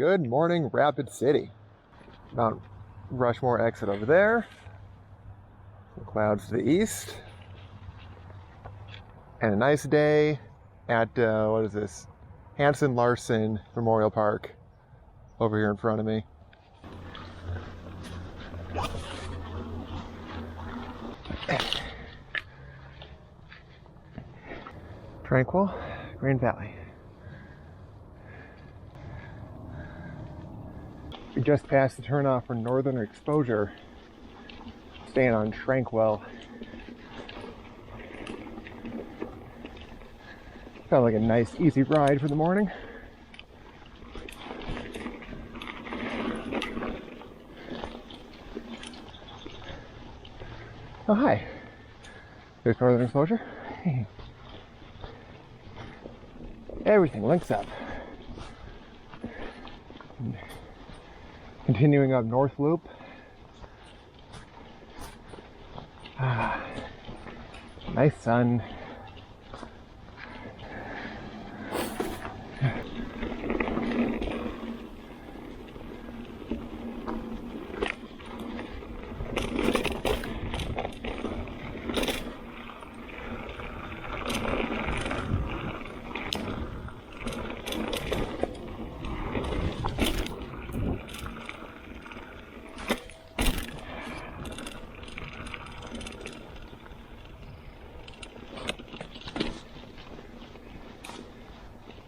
Good morning, Rapid City. Mount Rushmore exit over there. Some clouds to the east. And a nice day at, what is this? Hanson-Larson Memorial Park over here in front of me. Tranquil Green Valley. We just passed the turnoff for northern exposure, staying on Tranquil. Felt like a nice, easy ride for the morning. Oh, hi. There's northern exposure. Everything links up. Continuing up North Loop. Nice sun.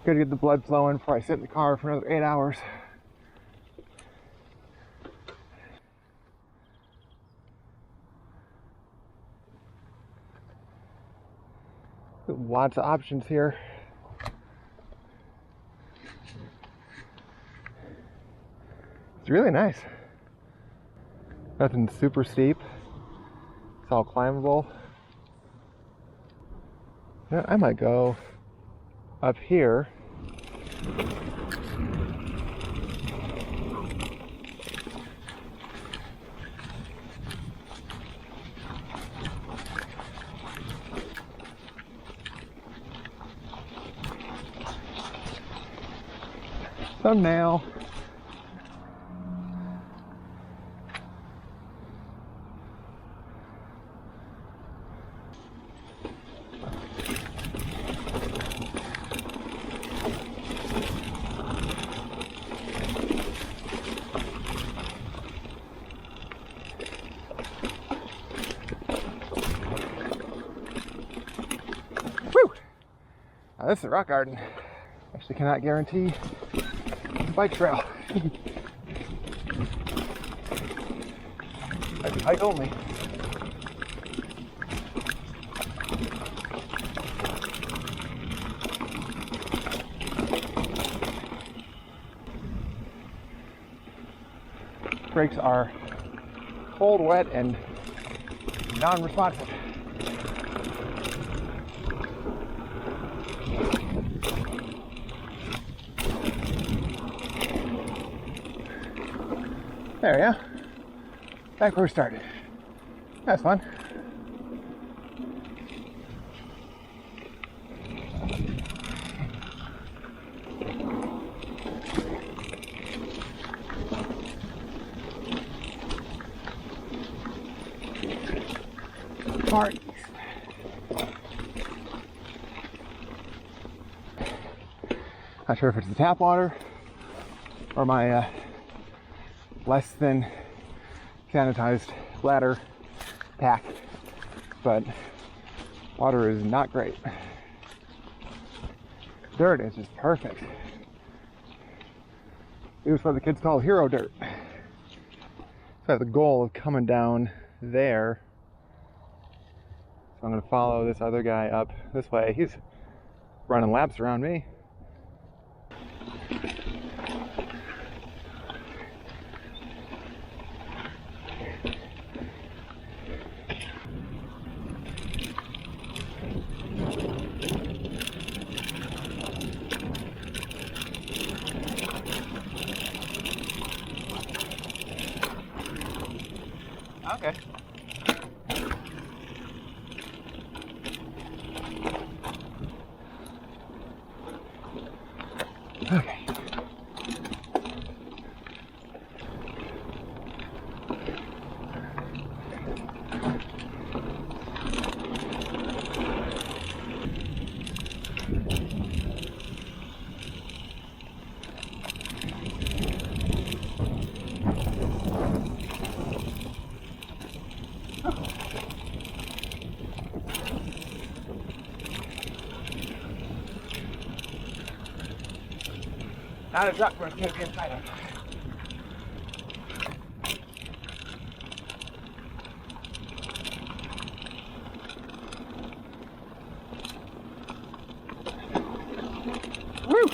Gotta get the blood flowing before I sit in the car for another 8 hours. Lots of options here. It's really nice. Nothing super steep. It's all climbable. Yeah, I might go up here. Thumbnail. Now, this is a rock garden. Actually cannot guarantee it's a bike trail. Might be hike only. Brakes are cold, wet, and non-responsive. There we go. Back where we started. That's fun. Far east. Not sure if it's the tap water or my less than sanitized bladder pack, but water is not great. Dirt is just perfect. It was what the kids call hero dirt. So I have the goal of coming down there. So I'm going to follow this other guy up this way. He's running laps around me. Okay. Okay. Not a truck, we're going to be inside it. Woo!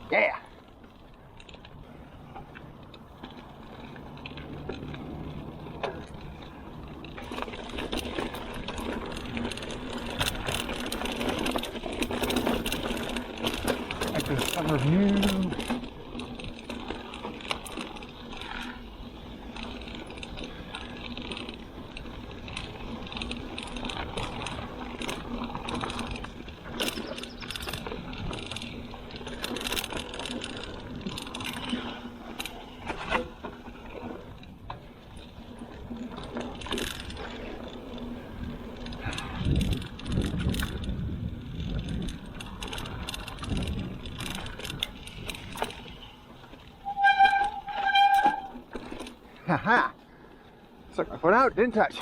Yeah. Like the summer view. Haha! Stuck my foot out, didn't touch.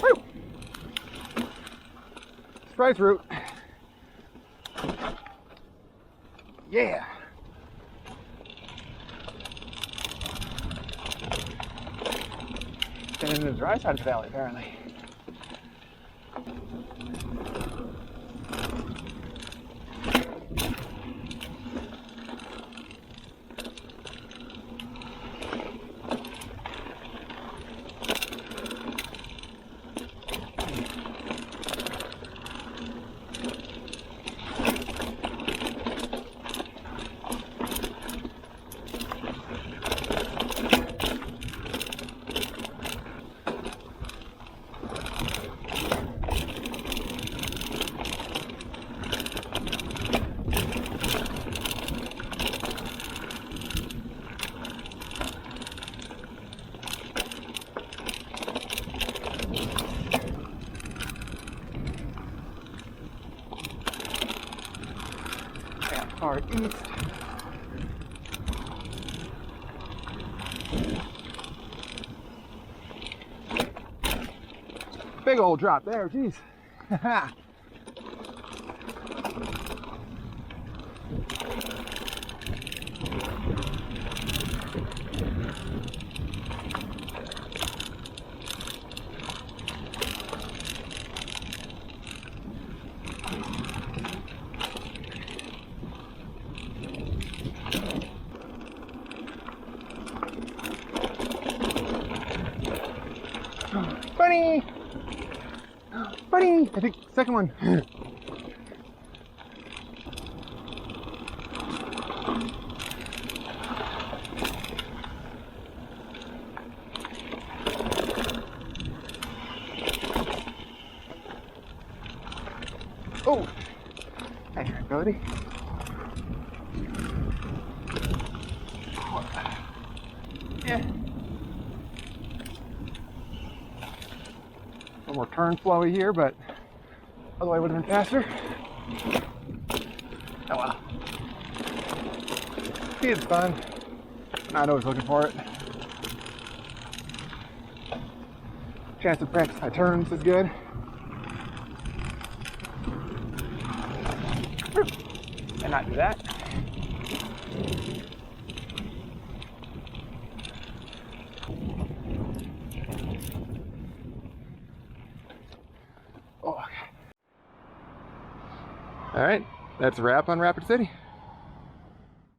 Woo! Surprise root. Yeah. Getting into the dry side of the valley, apparently. Far east. Big old drop there, geez. Bunny! Bunny! I think second one. Oh! Nice tranquility. Yeah. A little more turn flowy here, but otherwise would have been faster. Oh well. Speed's fun. Not always looking for it. Chance to practice my turns is good. And not do that. Oh, okay. All right, that's a wrap on Rapid City.